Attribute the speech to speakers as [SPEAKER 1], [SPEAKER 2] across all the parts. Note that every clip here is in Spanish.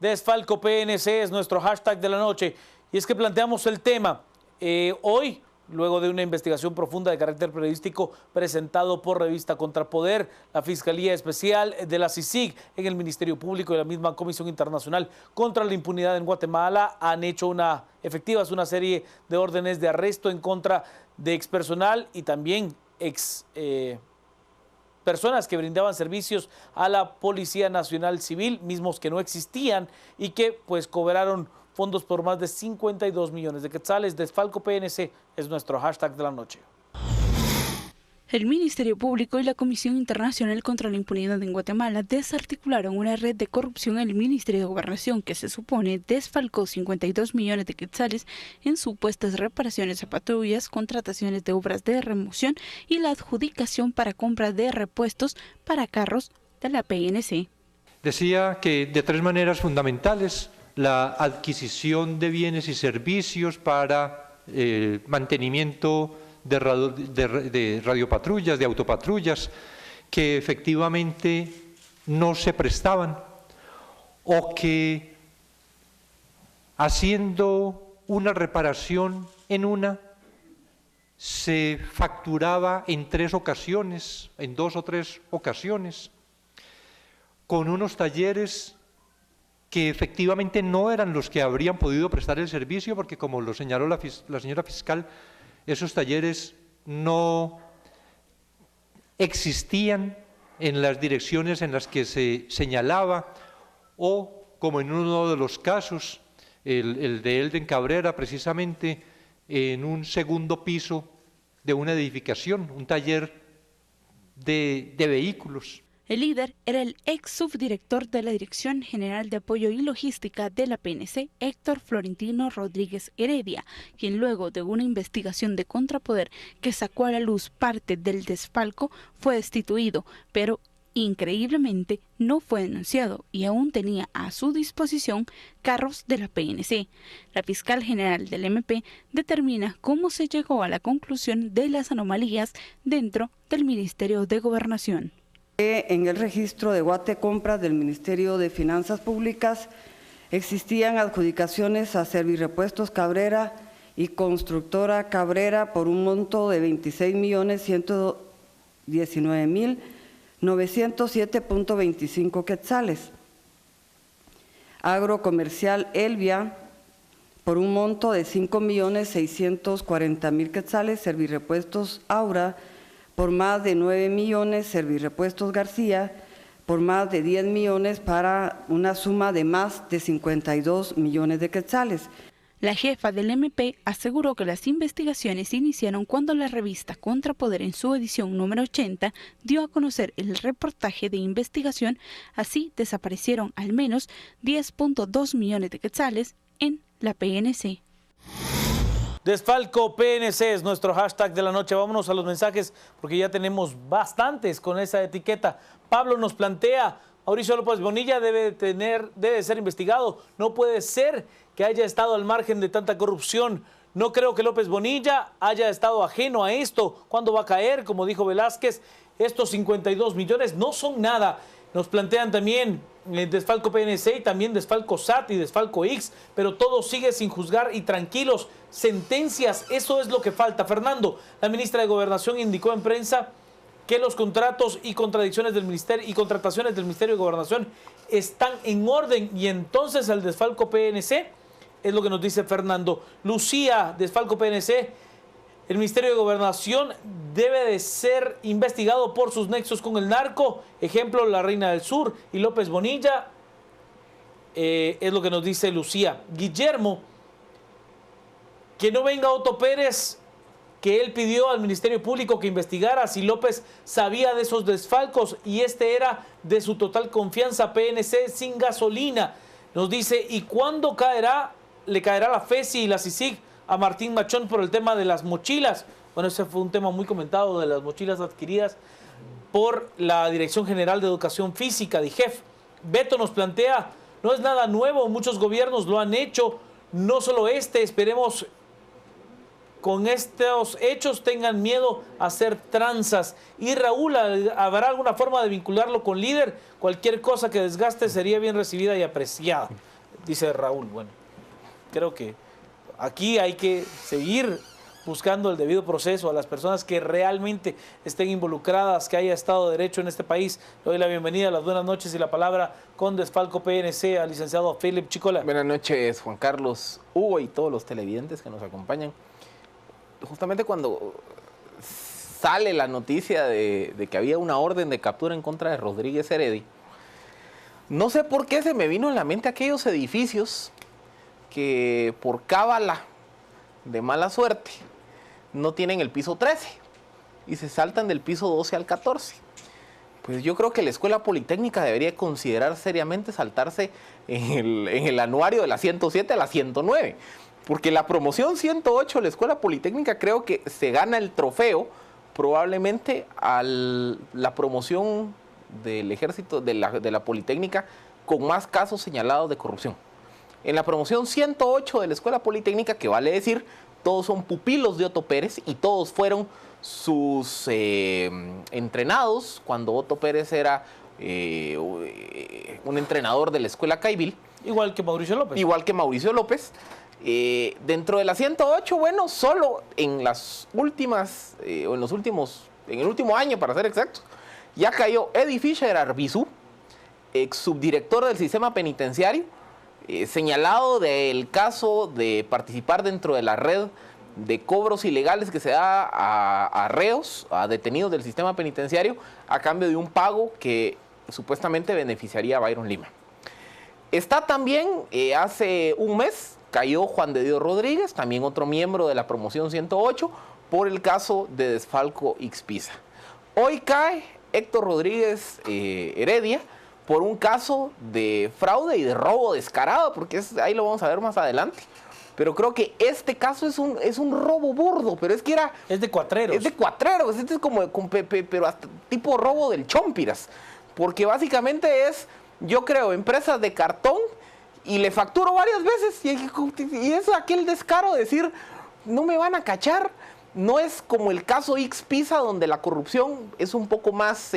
[SPEAKER 1] Desfalco PNC es nuestro hashtag de la noche. Y es que planteamos el tema hoy, luego de una investigación profunda de carácter periodístico presentado por Revista Contrapoder, la Fiscalía Especial de la CICIG en el Ministerio Público y la misma Comisión Internacional contra la Impunidad en Guatemala han hecho efectivas una serie de órdenes de arresto en contra de expersonal y también personas que brindaban servicios a la Policía Nacional Civil, mismos que no existían y que pues cobraron fondos por más de 52 millones de quetzales. Desfalco PNC es nuestro hashtag de la noche.
[SPEAKER 2] El Ministerio Público y la Comisión Internacional contra la Impunidad en Guatemala desarticularon una red de corrupción en el Ministerio de Gobernación que se supone desfalcó 52 millones de quetzales en supuestas reparaciones a patrullas, contrataciones de obras de remoción y la adjudicación para compra de repuestos para carros de la PNC.
[SPEAKER 3] Decía que de tres maneras fundamentales: la adquisición de bienes y servicios para mantenimiento de radiopatrullas, de autopatrullas, que efectivamente no se prestaban, o que haciendo una reparación en una, se facturaba en dos o tres ocasiones, con unos talleres que efectivamente no eran los que habrían podido prestar el servicio, porque como lo señaló la señora fiscal, esos talleres no existían en las direcciones en las que se señalaba, o como en uno de los casos, el de Elden Cabrera, precisamente en un segundo piso de una edificación, un taller de vehículos.
[SPEAKER 2] El líder era el ex subdirector de la Dirección General de Apoyo y Logística de la PNC, Héctor Florentino Rodríguez Heredia, quien luego de una investigación de Contrapoder que sacó a la luz parte del desfalco, fue destituido, pero increíblemente no fue denunciado y aún tenía a su disposición carros de la PNC. La fiscal general del MP determina cómo se llegó a la conclusión de las anomalías dentro del Ministerio de Gobernación.
[SPEAKER 4] En el registro de Guatecompras del Ministerio de Finanzas Públicas existían adjudicaciones a Servirepuestos Cabrera y Constructora Cabrera por un monto de 26.119.907.25 quetzales. Agrocomercial Elvia por un monto de 5.640.000 quetzales, Servirepuestos Aura por más de 9 millones, Servirepuestos García por más de 10 millones para una suma de más de 52 millones de quetzales.
[SPEAKER 2] La jefa del MP aseguró que las investigaciones iniciaron cuando la revista Contrapoder en su edición número 80 dio a conocer el reportaje de investigación. Así desaparecieron al menos 10.2 millones de quetzales en la PNC.
[SPEAKER 1] Desfalco PNC es nuestro hashtag de la noche. Vámonos a los mensajes porque ya tenemos bastantes con esa etiqueta. Pablo nos plantea: Mauricio López Bonilla debe ser investigado. No puede ser que haya estado al margen de tanta corrupción. No creo que López Bonilla haya estado ajeno a esto. ¿Cuándo va a caer? Como dijo Velázquez, estos 52 millones no son nada. Nos plantean también desfalco PNC y también desfalco SAT y desfalco X, pero todo sigue sin juzgar y tranquilos. Sentencias, eso es lo que falta. Fernando, la ministra de Gobernación indicó en prensa que los contratos y contrataciones del Ministerio de Gobernación están en orden, y entonces el desfalco PNC es lo que nos dice Fernando. Lucía, desfalco PNC: el Ministerio de Gobernación debe de ser investigado por sus nexos con el narco. Ejemplo, la Reina del Sur y López Bonilla. Es lo que nos dice Lucía. Guillermo: que no venga Otto Pérez, que él pidió al Ministerio Público que investigara si López sabía de esos desfalcos y este era de su total confianza. PNC sin gasolina. Nos dice: ¿y cuándo le caerá la FESI y la CICIG a Martín Machón por el tema de las mochilas? Bueno, ese fue un tema muy comentado, de las mochilas adquiridas por la Dirección General de Educación Física, DIGEF. Beto nos plantea: no es nada nuevo, muchos gobiernos lo han hecho, no solo esperemos con estos hechos tengan miedo a hacer tranzas. Y Raúl: ¿habrá alguna forma de vincularlo con líder? Cualquier cosa que desgaste sería bien recibida y apreciada. dice Raúl. Bueno, creo que aquí hay que seguir buscando el debido proceso a las personas que realmente estén involucradas, que haya Estado de Derecho en este país. Le doy la bienvenida, las buenas noches y la palabra con Desfalco PNC al licenciado Philip Chicola.
[SPEAKER 5] Buenas noches, Juan Carlos, Hugo y todos los televidentes que nos acompañan. Justamente cuando sale la noticia de que había una orden de captura en contra de Rodríguez Heredia, no sé por qué se me vino en la mente aquellos edificios que por cábala de mala suerte no tienen el piso 13 y se saltan del piso 12 al 14. Pues yo creo que la Escuela Politécnica debería considerar seriamente saltarse en el anuario de la 107 a la 109, porque la promoción 108 de la Escuela Politécnica creo que se gana el trofeo probablemente a la promoción del ejército de la Politécnica con más casos señalados de corrupción. En la promoción 108 de la Escuela Politécnica, que vale decir, todos son pupilos de Otto Pérez y todos fueron sus entrenados cuando Otto Pérez era un entrenador de la Escuela Caibil.
[SPEAKER 1] Igual que Mauricio López.
[SPEAKER 5] Igual que Mauricio López. Dentro de la 108, bueno, solo en las últimas, en el último año, para ser exactos, ya cayó Eddie Fisher Arbizú, ex subdirector del sistema penitenciario, señalado del caso de participar dentro de la red de cobros ilegales que se da a reos, a detenidos del sistema penitenciario, a cambio de un pago que supuestamente beneficiaría a Byron Lima. Está también, hace un mes, cayó Juan de Dios Rodríguez, también otro miembro de la promoción 108, por el caso de Desfalco Ixpiza. Hoy cae Héctor Rodríguez Heredia, por un caso de fraude y de robo descarado, porque ahí lo vamos a ver más adelante. Pero creo que este caso es un robo burdo, pero es que era...
[SPEAKER 1] Es de cuatreros.
[SPEAKER 5] Es de cuatreros, este es como pero hasta tipo robo del Chompiras, porque básicamente es, yo creo, empresas de cartón y le facturo varias veces y es aquel descaro de decir, no me van a cachar. No es como el caso Ixpiza, donde la corrupción es un poco más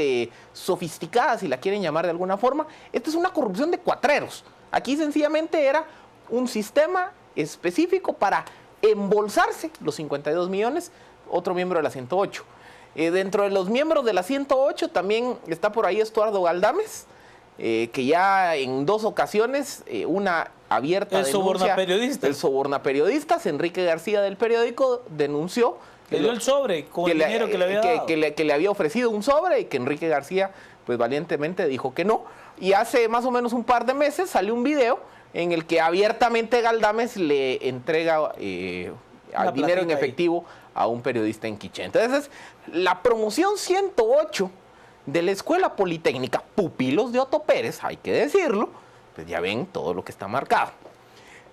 [SPEAKER 5] sofisticada, si la quieren llamar de alguna forma. Esta es una corrupción de cuatreros. Aquí sencillamente era un sistema específico para embolsarse los 52 millones, otro miembro de la 108. Dentro de los miembros de la 108 también está por ahí Estuardo Galdames, que ya en 2 ocasiones, una abierta
[SPEAKER 1] el
[SPEAKER 5] denuncia.
[SPEAKER 1] Soborna periodistas.
[SPEAKER 5] El soborna periodistas. Enrique García del periódico denunció.
[SPEAKER 1] Le dio el sobre con el dinero que le había dado.
[SPEAKER 5] Que le había ofrecido un sobre y que Enrique García, pues valientemente dijo que no. Y hace más o menos un par de meses salió un video en el que abiertamente Galdames le entrega dinero en efectivo a un periodista en Quiché. Entonces, la promoción 108 de la Escuela Politécnica, pupilos de Otto Pérez, hay que decirlo, pues ya ven todo lo que está marcado.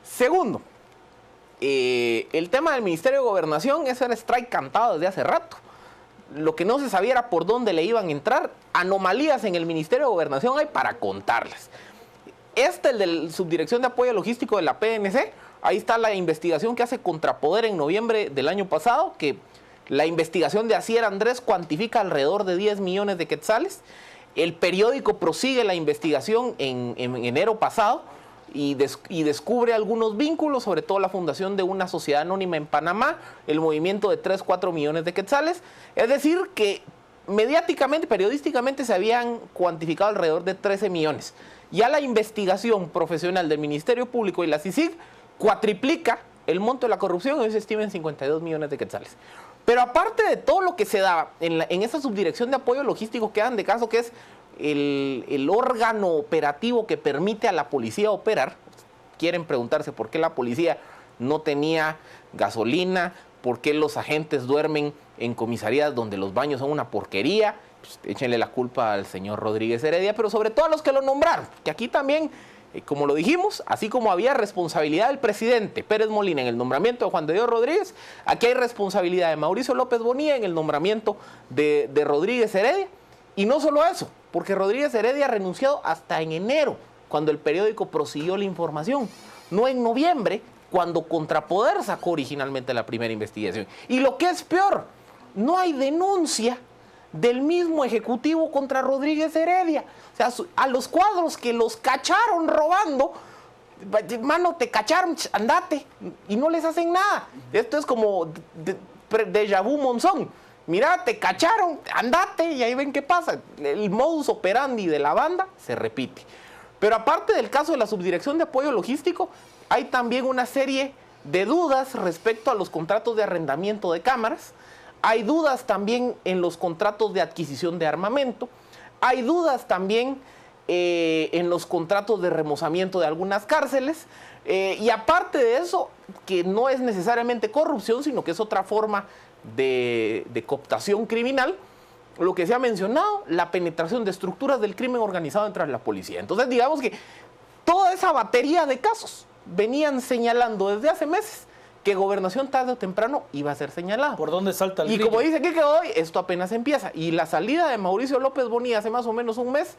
[SPEAKER 5] Segundo, el tema del Ministerio de Gobernación, ese era strike cantado desde hace rato. Lo que no se sabía era por dónde le iban a entrar. Anomalías en el Ministerio de Gobernación hay para contarlas. El de Subdirección de Apoyo Logístico de la PNC, ahí está la investigación que hace Contrapoder en noviembre del año pasado, que la investigación de Asier Andrés cuantifica alrededor de 10 millones de quetzales. El periódico prosigue la investigación en enero pasado y descubre algunos vínculos, sobre todo la fundación de una sociedad anónima en Panamá, el movimiento de 3-4 millones de quetzales. Es decir, que mediáticamente, periodísticamente se habían cuantificado alrededor de 13 millones. Ya la investigación profesional del Ministerio Público y la CICIG cuatriplica el monto de la corrupción y hoy se estima en 52 millones de quetzales. Pero aparte de todo lo que se daba en esa subdirección de apoyo logístico que dan de caso, que es el órgano operativo que permite a la policía operar, quieren preguntarse por qué la policía no tenía gasolina, por qué los agentes duermen en comisarías donde los baños son una porquería, pues échenle la culpa al señor Rodríguez Heredia, pero sobre todo a los que lo nombraron, que aquí también, como lo dijimos, así como había responsabilidad del presidente Pérez Molina en el nombramiento de Juan de Dios Rodríguez, aquí hay responsabilidad de Mauricio López Bonilla en el nombramiento de Rodríguez Heredia. Y no solo eso, porque Rodríguez Heredia ha renunciado hasta en enero, cuando el periódico prosiguió la información, no en noviembre, cuando Contrapoder sacó originalmente la primera investigación. Y lo que es peor, no hay denuncia del mismo ejecutivo contra Rodríguez Heredia. O sea, a los cuadros que los cacharon robando, mano, te cacharon, andate, y no les hacen nada. Esto es como déjà vu Monzón. Mira, te cacharon, andate, y ahí ven qué pasa. El modus operandi de la banda se repite. Pero aparte del caso de la Subdirección de Apoyo Logístico, hay también una serie de dudas respecto a los contratos de arrendamiento de cámaras. Hay dudas también en los contratos de adquisición de armamento. Hay dudas también en los contratos de remozamiento de algunas cárceles. Y aparte de eso, que no es necesariamente corrupción, sino que es otra forma de cooptación criminal, lo que se ha mencionado, la penetración de estructuras del crimen organizado entre la policía. Entonces, digamos que toda esa batería de casos venían señalando desde hace meses que Gobernación tarde o temprano iba a ser señalada.
[SPEAKER 1] ¿Por dónde salta el
[SPEAKER 5] Y
[SPEAKER 1] grillo?
[SPEAKER 5] como dice Kike Godoy, esto apenas empieza. Y la salida de Mauricio López Bonilla hace más o menos un mes,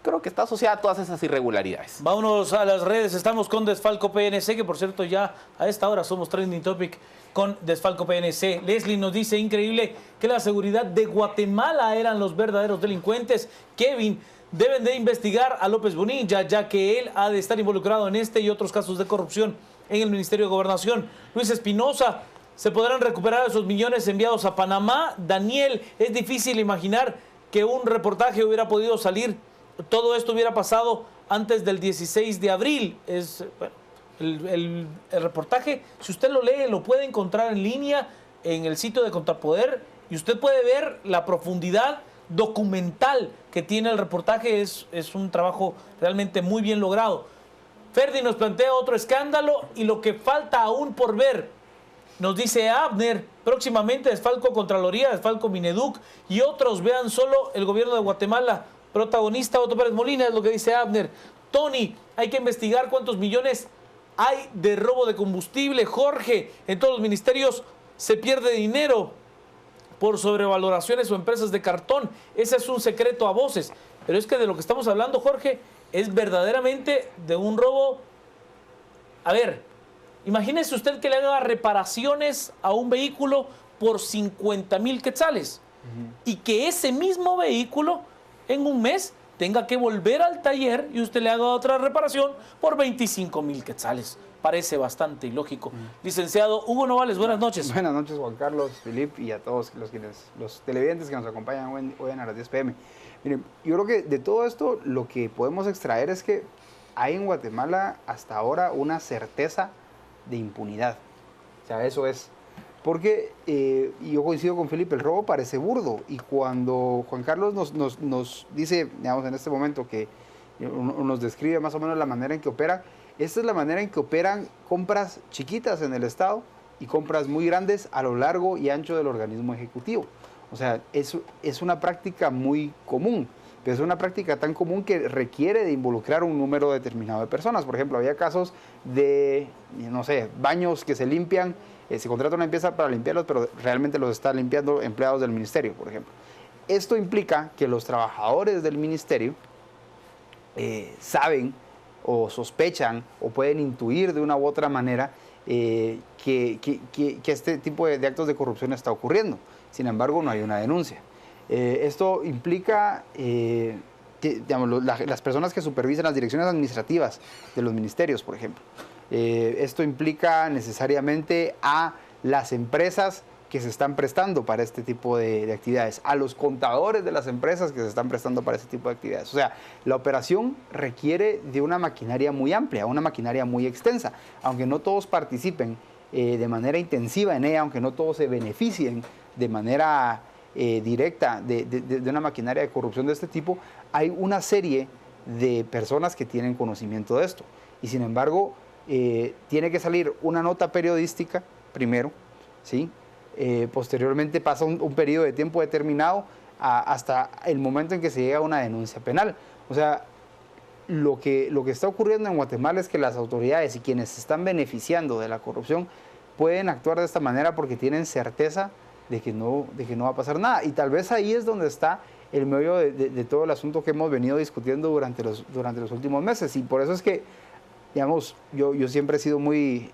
[SPEAKER 5] creo que está asociada a todas esas irregularidades.
[SPEAKER 1] Vámonos a las redes, estamos con Desfalco PNC, que por cierto ya a esta hora somos trending topic con Desfalco PNC. Leslie nos dice, increíble que la seguridad de Guatemala eran los verdaderos delincuentes. Kevin, deben de investigar a López Bonilla, ya que él ha de estar involucrado en este y otros casos de corrupción en el Ministerio de Gobernación. Luis Espinosa, ¿se podrán recuperar esos millones enviados a Panamá? Daniel, es difícil imaginar que un reportaje hubiera podido salir, todo esto hubiera pasado antes del 16 de abril. El reportaje, si usted lo lee, lo puede encontrar en línea en el sitio de Contrapoder y usted puede ver la profundidad documental que tiene el reportaje. Es un trabajo realmente muy bien logrado. Ferdi nos plantea otro escándalo y lo que falta aún por ver. Nos dice Abner, próximamente Desfalco Contraloría, Desfalco Mineduc y otros. Vean solo el gobierno de Guatemala. Protagonista Otto Pérez Molina, es lo que dice Abner. Tony, hay que investigar cuántos millones hay de robo de combustible. Jorge, en todos los ministerios se pierde dinero por sobrevaloraciones o empresas de cartón. Ese es un secreto a voces. Pero es que de lo que estamos hablando, Jorge, es verdaderamente de un robo. A ver, imagínese usted que le haga reparaciones a un vehículo por 50,000 quetzales y que ese mismo vehículo en un mes tenga que volver al taller y usted le haga otra reparación por 25,000 quetzales. Parece bastante ilógico. Licenciado Hugo Novales, buenas noches.
[SPEAKER 6] Buenas noches, Juan Carlos, Filip y a todos los televidentes que nos acompañan hoy a las 10 p.m. Miren, yo creo que de todo esto lo que podemos extraer es que hay en Guatemala hasta ahora una certeza de impunidad. O sea, eso es. Porque yo coincido con Felipe, el robo parece burdo. Y cuando Juan Carlos nos dice, digamos, en este momento que nos describe más o menos la manera en que opera, esta es la manera en que operan compras chiquitas en el Estado y compras muy grandes a lo largo y ancho del organismo ejecutivo. O sea, es una práctica muy común. Pero es una práctica tan común que requiere de involucrar un número determinado de personas. Por ejemplo, había casos de, no sé, baños que se limpian, se contrata una empresa para limpiarlos, pero realmente los están limpiando empleados del ministerio, por ejemplo. Esto implica que los trabajadores del ministerio saben o sospechan o pueden intuir de una u otra manera que este tipo de actos de corrupción está ocurriendo. Sin embargo, no hay una denuncia. Esto implica que, digamos, las personas que supervisan las direcciones administrativas de los ministerios, por ejemplo. Esto implica necesariamente a las empresas que se están prestando para este tipo de actividades, a los contadores de las empresas que se están prestando para este tipo de actividades. O sea, la operación requiere de una maquinaria muy amplia, una maquinaria muy extensa, aunque no todos participen de manera intensiva en ella, aunque no todos se beneficien de manera directa de una maquinaria de corrupción de este tipo, hay una serie de personas que tienen conocimiento de esto. Y sin embargo, tiene que salir una nota periodística primero, ¿sí? Posteriormente pasa un periodo de tiempo determinado hasta el momento en que se llega a una denuncia penal. O sea, lo que está ocurriendo en Guatemala es que las autoridades y quienes se están beneficiando de la corrupción pueden actuar de esta manera porque tienen certeza de que no va a pasar nada. Y tal vez ahí es donde está el meollo de todo el asunto que hemos venido discutiendo durante los últimos meses. Y por eso es que, digamos, yo siempre he sido muy,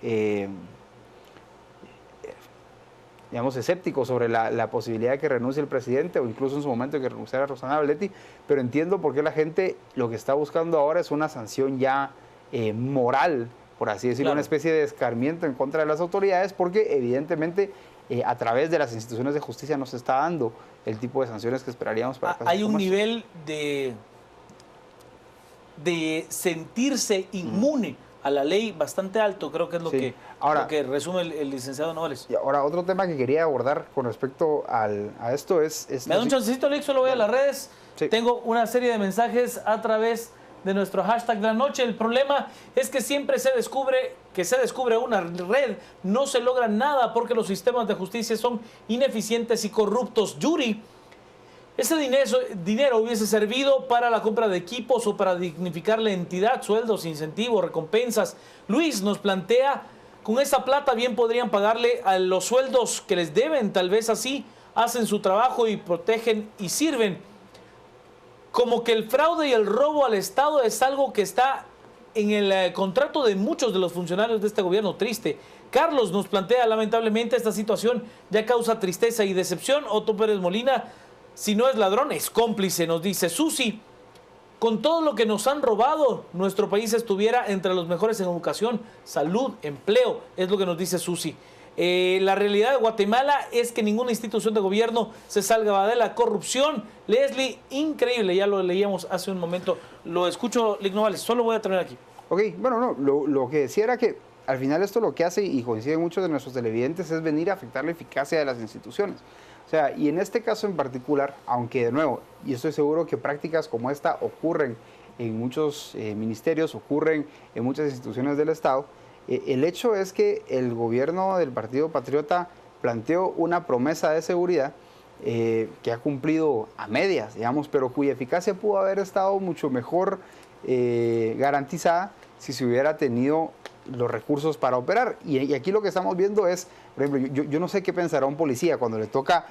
[SPEAKER 6] digamos, escéptico sobre la posibilidad de que renuncie el presidente o incluso en su momento de que renunciara Rosana Valdetti, pero entiendo por qué la gente lo que está buscando ahora es una sanción ya moral, por así decirlo,
[SPEAKER 1] Claro.
[SPEAKER 6] una especie de escarmiento en contra de las autoridades, porque evidentemente a través de las instituciones de justicia no se está dando el tipo de sanciones que esperaríamos para casos
[SPEAKER 1] Hay un
[SPEAKER 6] como estos.
[SPEAKER 1] nivel de sentirse inmune a la ley bastante alto, creo que es lo,
[SPEAKER 6] Sí.
[SPEAKER 1] que,
[SPEAKER 6] Ahora-
[SPEAKER 1] lo que resume el licenciado Novales.
[SPEAKER 6] Y ahora, otro tema que quería abordar con respecto a esto es...
[SPEAKER 1] Me da un chancecito, Alex, solo voy a las redes.
[SPEAKER 6] Sí.
[SPEAKER 1] Tengo una serie de mensajes a través de nuestro hashtag de la noche. El problema es que siempre se descubre una red, no se logra nada porque los sistemas de justicia son ineficientes y corruptos. Yuri, ese dinero hubiese servido para la compra de equipos o para dignificar la entidad, sueldos, incentivos, recompensas. Luis nos plantea, con esa plata bien podrían pagarle a los sueldos que les deben, tal vez así hacen su trabajo y protegen y sirven. Como que el fraude y el robo al Estado es algo que está en el contrato de muchos de los funcionarios de este gobierno. Triste. Carlos nos plantea, lamentablemente, esta situación ya causa tristeza y decepción. Otto Pérez Molina, si no es ladrón, es cómplice, nos dice Susi. Con todo lo que nos han robado, nuestro país estuviera entre los mejores en educación, salud, empleo, es lo que nos dice Susi. La realidad de Guatemala es que ninguna institución de gobierno se salga de la corrupción. Leslie, increíble, ya lo leíamos hace un momento. Lo escucho, Lic Novales, solo voy a terminar aquí.
[SPEAKER 6] Ok, bueno, no, lo que decía era que al final esto lo que hace, y coinciden muchos de nuestros televidentes, es venir a afectar la eficacia de las instituciones. O sea, y en este caso en particular, aunque de nuevo, y estoy seguro que prácticas como esta ocurren en muchos ministerios, ocurren en muchas instituciones del Estado, el hecho es que el gobierno del Partido Patriota planteó una promesa de seguridad que ha cumplido a medias, digamos, pero cuya eficacia pudo haber estado mucho mejor garantizada si se hubiera tenido los recursos para operar. Y aquí lo que estamos viendo es, por ejemplo, yo no sé qué pensará un policía cuando le toca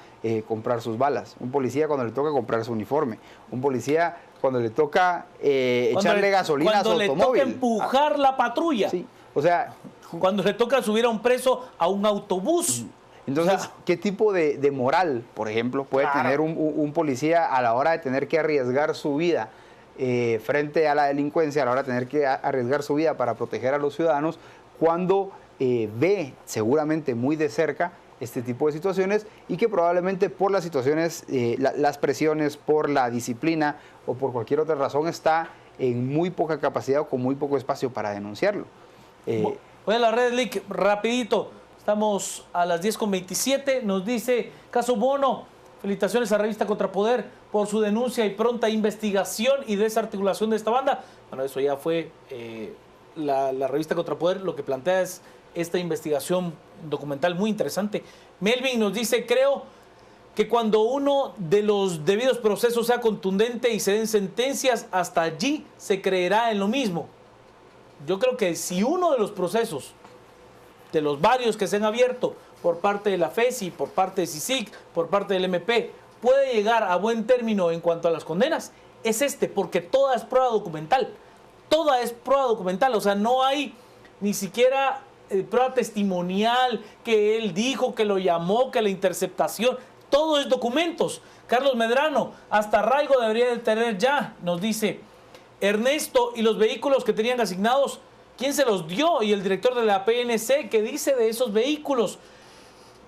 [SPEAKER 6] comprar sus balas, un policía cuando le toca comprar su uniforme, un policía cuando le toca echarle gasolina a su automóvil.
[SPEAKER 1] Cuando le toca empujar la patrulla.
[SPEAKER 6] Sí, o sea...
[SPEAKER 1] Cuando le toca subir a un preso a un autobús.
[SPEAKER 6] Entonces,
[SPEAKER 1] O sea,
[SPEAKER 6] ¿qué tipo de moral, por ejemplo, puede tener un policía a la hora de tener que arriesgar su vida frente a la delincuencia, a la hora de tener que arriesgar su vida para proteger a los ciudadanos, cuando ve seguramente muy de cerca este tipo de situaciones y que probablemente por las situaciones, las presiones, por la disciplina o por cualquier otra razón está en muy poca capacidad o con muy poco espacio para denunciarlo?
[SPEAKER 1] Voy a la red, Lic, rapidito. Estamos a las 10:27. Nos dice Caso Bono. Felicitaciones a Revista Contrapoder por su denuncia y pronta investigación y desarticulación de esta banda. Bueno, eso ya fue la Revista Contrapoder. Lo que plantea es esta investigación documental muy interesante. Melvin nos dice, creo que cuando uno de los debidos procesos sea contundente y se den sentencias, hasta allí se creerá en lo mismo. Yo creo que si uno de los procesos, de los varios que se han abierto por parte de la FESI, por parte de CICIG, por parte del MP, puede llegar a buen término en cuanto a las condenas, es este, porque toda es prueba documental. Toda es prueba documental, o sea, no hay ni siquiera prueba testimonial, que él dijo, que lo llamó, que la interceptación, todo es documentos. Carlos Medrano, hasta arraigo debería de tener ya, nos dice Ernesto, y los vehículos que tenían asignados, ¿quién se los dio? Y el director de la PNC, ¿qué dice de esos vehículos?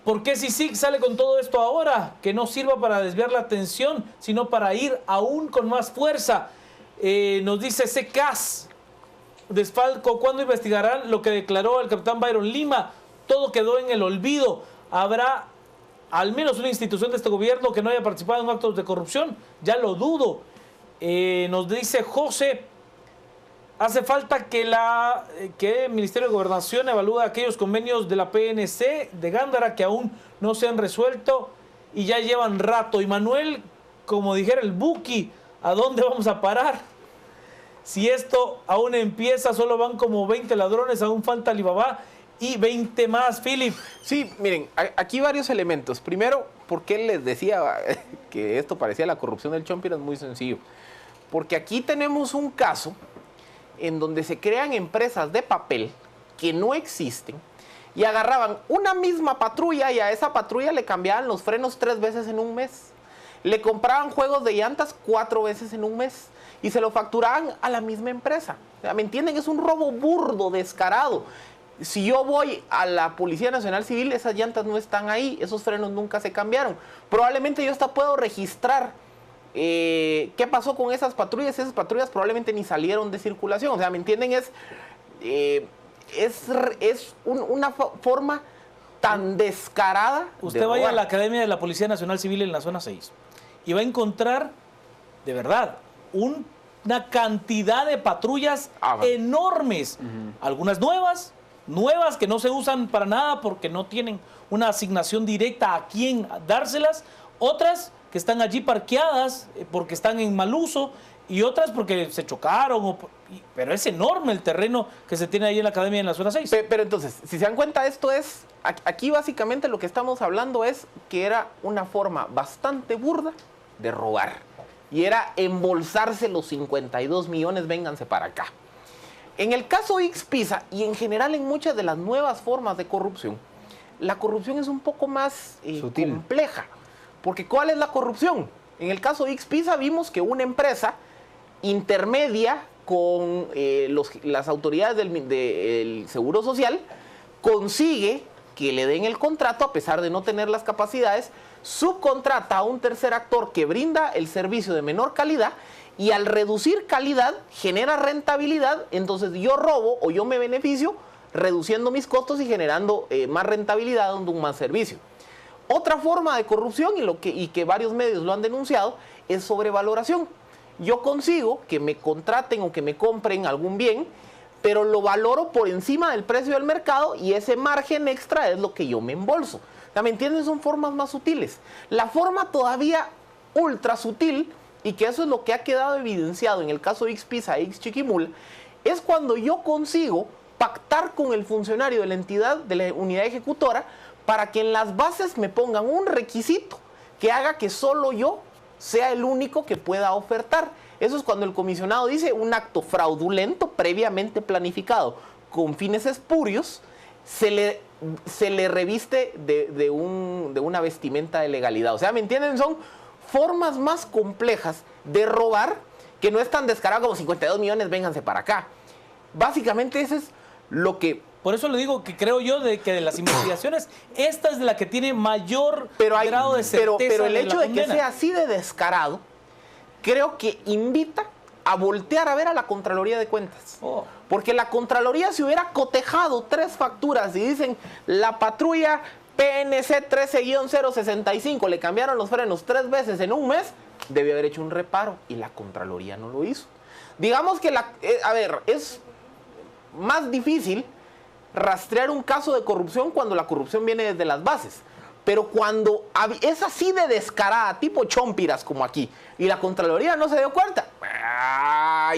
[SPEAKER 1] ¿Por qué CICIG sale con todo esto ahora? Que no sirva para desviar la atención, sino para ir aún con más fuerza. Nos dice CECAS, Desfalco, ¿cuándo investigarán lo que declaró el capitán Byron Lima? Todo quedó en el olvido. ¿Habrá al menos una institución de este gobierno que no haya participado en actos de corrupción? Ya lo dudo. Nos dice José, hace falta que el Ministerio de Gobernación evalúe aquellos convenios de la PNC de Gándara que aún no se han resuelto y ya llevan rato. Y Manuel, como dijera el Buki, ¿a dónde vamos a parar? Si esto aún empieza, solo van como 20 ladrones, aún falta Alibaba y 20 más, Philip.
[SPEAKER 5] Sí, miren, aquí varios elementos. Primero, ¿por qué les decía que esto parecía la corrupción del Chompiras? Es muy sencillo. Porque aquí tenemos un caso en donde se crean empresas de papel que no existen y agarraban una misma patrulla y a esa patrulla le cambiaban los frenos 3 veces en un mes. le compraban juegos de llantas 4 veces en un mes y se lo facturaban a la misma empresa. O sea, ¿me entienden? Es un robo burdo, descarado. Si yo voy a la Policía Nacional Civil, esas llantas no están ahí, esos frenos nunca se cambiaron. Probablemente yo hasta puedo registrar qué pasó con esas patrullas probablemente ni salieron de circulación. O sea, ¿me entienden? Es una forma tan descarada.
[SPEAKER 1] Usted vaya a la Academia de la Policía Nacional Civil en la zona 6 y va a encontrar, de verdad, una cantidad de patrullas enormes. Algunas nuevas que no se usan para nada porque no tienen una asignación directa a quién dárselas. Otras que están allí parqueadas porque están en mal uso y otras porque se chocaron. Pero es enorme el terreno que se tiene ahí en la Academia en la zona 6.
[SPEAKER 5] Pero entonces, si se dan cuenta, aquí básicamente lo que estamos hablando es que era una forma bastante burda de robar. Y era embolsarse los 52 millones, vénganse para acá. En el caso Ixpisa y en general en muchas de las nuevas formas de corrupción, la corrupción es un poco más compleja. Porque ¿cuál es la corrupción? En el caso de Ixpisa vimos que una empresa intermedia con las autoridades del Seguro Social consigue que le den el contrato a pesar de no tener las capacidades, subcontrata a un tercer actor que brinda el servicio de menor calidad y al reducir calidad genera rentabilidad, entonces yo robo o yo me beneficio reduciendo mis costos y generando más rentabilidad dando un más servicio. Otra forma de corrupción y que varios medios lo han denunciado es sobrevaloración. Yo consigo que me contraten o que me compren algún bien, pero lo valoro por encima del precio del mercado y ese margen extra es lo que yo me embolso. O sea, ¿me entienden? Son formas más sutiles. La forma todavía ultra sutil, y que eso es lo que ha quedado evidenciado en el caso de Ixpisa e Ixchiquimula, es cuando yo consigo pactar con el funcionario de la entidad, de la unidad ejecutora, para que en las bases me pongan un requisito que haga que solo yo sea el único que pueda ofertar. Eso es cuando el comisionado dice un acto fraudulento previamente planificado con fines espurios, se le reviste de una vestimenta de legalidad. O sea, ¿me entienden? Son formas más complejas de robar que no es tan descarado como 52 millones, vénganse para acá. Básicamente eso es lo que...
[SPEAKER 1] Por eso le digo que creo yo que de las investigaciones, esta es de la que tiene mayor grado de certeza.
[SPEAKER 5] Pero el hecho de que sea así de descarado, creo que invita a voltear a ver a la Contraloría de Cuentas. Porque la Contraloría, si hubiera cotejado 3 facturas y dicen la patrulla PNC 13-065 le cambiaron los frenos 3 veces en un mes, debió haber hecho un reparo y la Contraloría no lo hizo. Digamos que es más difícil rastrear un caso de corrupción cuando la corrupción viene desde las bases. Pero cuando es así de descarada, tipo chompiras como aquí, y la Contraloría no se dio cuenta,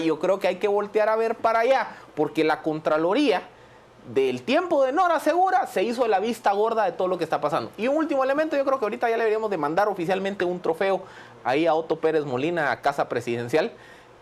[SPEAKER 5] yo creo que hay que voltear a ver para allá, porque la Contraloría del tiempo de Nora Segura se hizo de la vista gorda de todo lo que está pasando. Y un último elemento, yo creo que ahorita ya le deberíamos de mandar oficialmente un trofeo ahí a Otto Pérez Molina, a Casa Presidencial,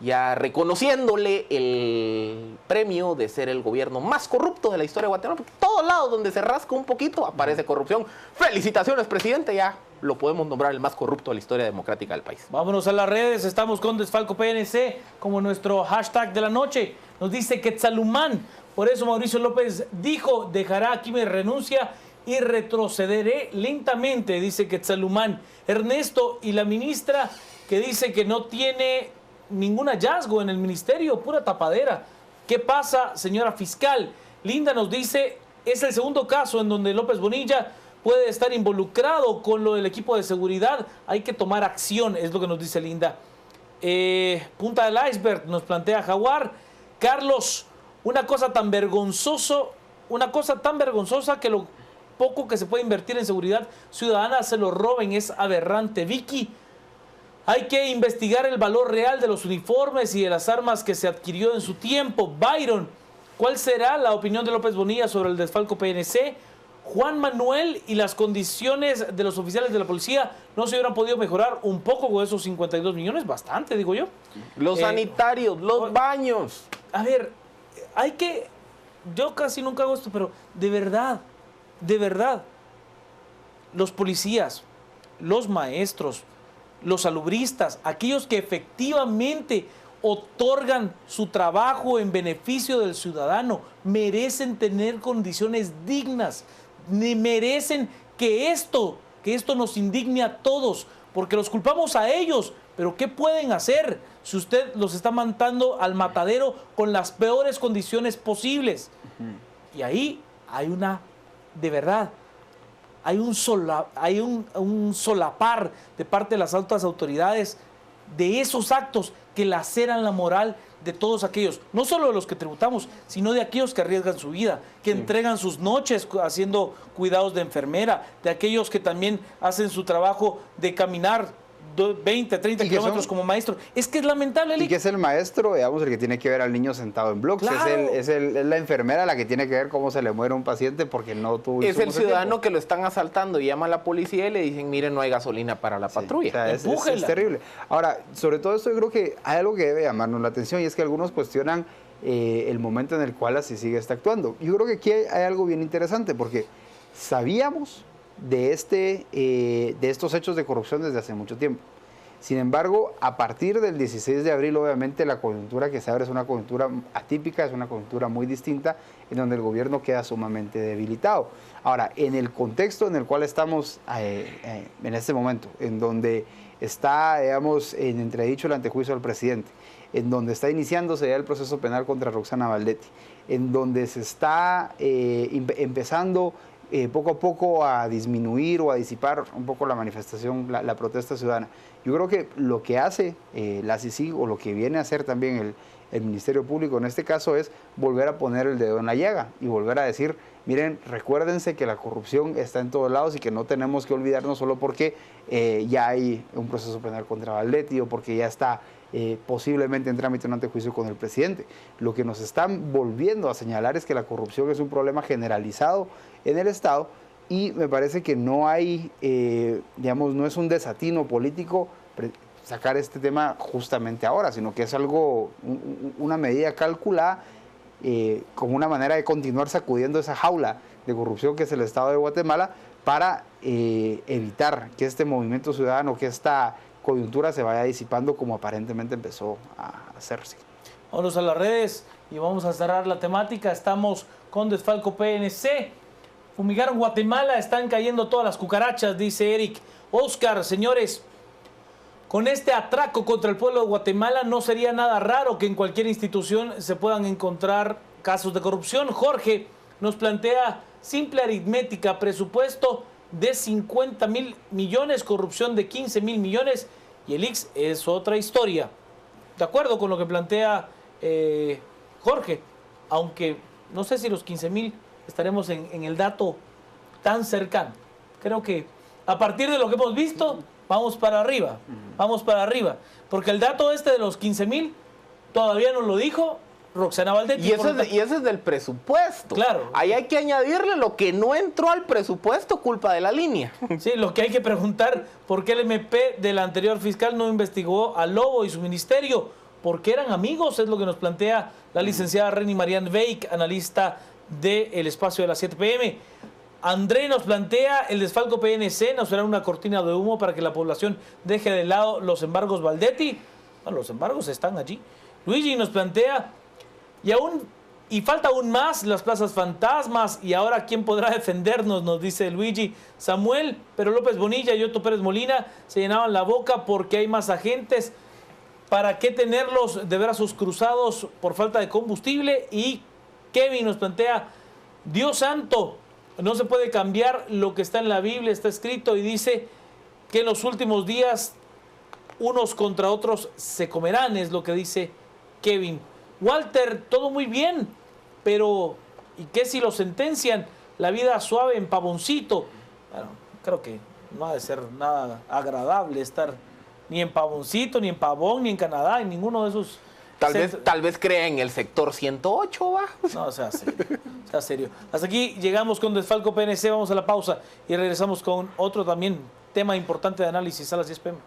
[SPEAKER 5] ya reconociéndole el premio de ser el gobierno más corrupto de la historia de Guatemala, porque todos lados donde se rasca un poquito aparece corrupción. Felicitaciones, presidente, ya lo podemos nombrar el más corrupto de la historia democrática del país.
[SPEAKER 1] Vámonos a las redes, estamos con Desfalco PNC como nuestro hashtag de la noche. Nos dice Quetzalumán, por eso Mauricio López dijo, dejará aquí mi renuncia y retrocederé lentamente, dice Quetzalumán. Ernesto, y la ministra que dice que no tiene ningún hallazgo en el ministerio, pura tapadera. ¿Qué pasa, señora fiscal? Linda nos dice, es el segundo caso en donde López Bonilla puede estar involucrado con lo del equipo de seguridad. Hay que tomar acción, es lo que nos dice Linda. Punta del iceberg, nos plantea Jaguar. Carlos, una cosa tan vergonzosa que lo poco que se puede invertir en seguridad ciudadana se lo roben, es aberrante. Vicky, hay que investigar el valor real de los uniformes y de las armas que se adquirió en su tiempo. Byron, ¿cuál será la opinión de López Bonilla sobre el desfalco PNC? Juan Manuel, y las condiciones de los oficiales de la policía no se hubieran podido mejorar un poco con esos 52 millones, bastante, digo yo.
[SPEAKER 5] Los sanitarios, los baños.
[SPEAKER 1] A ver, yo casi nunca hago esto, pero de verdad, los policías, los maestros, los salubristas, aquellos que efectivamente otorgan su trabajo en beneficio del ciudadano, merecen tener condiciones dignas, merecen que esto nos indigne a todos, porque los culpamos a ellos, pero ¿qué pueden hacer si usted los está mandando al matadero con las peores condiciones posibles? Y ahí hay de verdad, hay un solapar de parte de las altas autoridades de esos actos que laceran la moral de todos aquellos, no solo de los que tributamos, sino de aquellos que arriesgan su vida, que entregan sus noches haciendo cuidados de enfermera, de aquellos que también hacen su trabajo de caminar 20, 30 kilómetros como maestro. Es que es lamentable,
[SPEAKER 6] y que es el maestro, digamos, el que tiene que ver al niño sentado en bloques.
[SPEAKER 1] Claro.
[SPEAKER 6] Es la enfermera la que tiene que ver cómo se le muere un paciente porque no tuvo
[SPEAKER 5] Es el
[SPEAKER 6] insumos a
[SPEAKER 5] ciudadano
[SPEAKER 6] tiempo.
[SPEAKER 5] que lo están asaltando y llama a la policía y le dicen, miren, no hay gasolina para la patrulla.
[SPEAKER 6] O sea, es
[SPEAKER 1] Empújela.
[SPEAKER 6] terrible. Ahora, sobre todo esto yo creo que hay algo que debe llamarnos la atención y es que algunos cuestionan el momento en el cual así sigue está actuando. Yo creo que aquí hay algo bien interesante porque sabíamos de estos hechos de corrupción desde hace mucho tiempo. Sin embargo, a partir del 16 de abril, obviamente, la coyuntura que se abre es una coyuntura atípica, es una coyuntura muy distinta, en donde el gobierno queda sumamente debilitado. Ahora, en el contexto en el cual estamos en este momento, en donde está, digamos, en entredicho el antejuicio al presidente, en donde está iniciándose ya el proceso penal contra Roxana Valdetti, en donde se está empezando poco a poco a disminuir o a disipar un poco la manifestación, la protesta ciudadana. Yo creo que lo que hace la CICIG o lo que viene a hacer también el Ministerio Público en este caso es volver a poner el dedo en la llaga y volver a decir, miren, recuérdense que la corrupción está en todos lados y que no tenemos que olvidarnos solo porque ya hay un proceso penal contra Valdetti o porque ya está posiblemente en trámite un antejuicio con el presidente. Lo que nos están volviendo a señalar es que la corrupción es un problema generalizado en el Estado y me parece que no hay, digamos, no es un desatino político sacar este tema justamente ahora, sino que es algo, una medida calculada como una manera de continuar sacudiendo esa jaula de corrupción que es el Estado de Guatemala para evitar que este movimiento ciudadano, que esta coyuntura se vaya disipando como aparentemente empezó a hacerse.
[SPEAKER 1] Vámonos a las redes y vamos a cerrar la temática. Estamos con Desfalco PNC. Fumigaron Guatemala, están cayendo todas las cucarachas, dice Eric. Oscar, señores, con este atraco contra el pueblo de Guatemala no sería nada raro que en cualquier institución se puedan encontrar casos de corrupción. Jorge nos plantea simple aritmética, presupuesto de 50.000 millones, corrupción de 15.000 millones y el IX es otra historia. De acuerdo con lo que plantea Jorge, aunque no sé si los 15.000 estaremos en el dato tan cercano. Creo que a partir de lo que hemos visto, vamos para arriba, porque el dato este de los 15.000 todavía no lo dijo Roxana Valdetti.
[SPEAKER 5] Y ese es del presupuesto.
[SPEAKER 1] Claro.
[SPEAKER 5] Ahí hay que añadirle lo que no entró al presupuesto, culpa de la línea.
[SPEAKER 1] Sí, lo que hay que preguntar, ¿por qué el MP del anterior fiscal no investigó a Lobo y su ministerio? ¿Por qué eran amigos? Es lo que nos plantea la licenciada Reni Marianne Veik, analista del espacio de las 7 p.m. André nos plantea, el Desfalco PNC nos será una cortina de humo para que la población deje de lado los embargos Valdetti. Bueno, los embargos están allí. Luigi nos plantea, y falta aún más las plazas fantasmas, y ahora ¿quién podrá defendernos? Nos dice Luigi. Samuel, pero López Bonilla y Otto Pérez Molina se llenaban la boca porque hay más agentes. ¿Para qué tenerlos de brazos cruzados por falta de combustible? Y Kevin nos plantea, Dios santo, no se puede cambiar lo que está en la Biblia, está escrito y dice que en los últimos días unos contra otros se comerán, es lo que dice Kevin. Walter, todo muy bien, pero ¿y qué si lo sentencian? La vida suave en Pavoncito. Bueno, creo que no ha de ser nada agradable estar ni en Pavoncito, ni en Pavón, ni en Canadá, en ninguno de esos.
[SPEAKER 5] Tal vez crea en el sector 108, va.
[SPEAKER 1] No, sea serio. Hasta aquí llegamos con Desfalco PNC, vamos a la pausa y regresamos con otro también tema importante de análisis a las 10 p.m.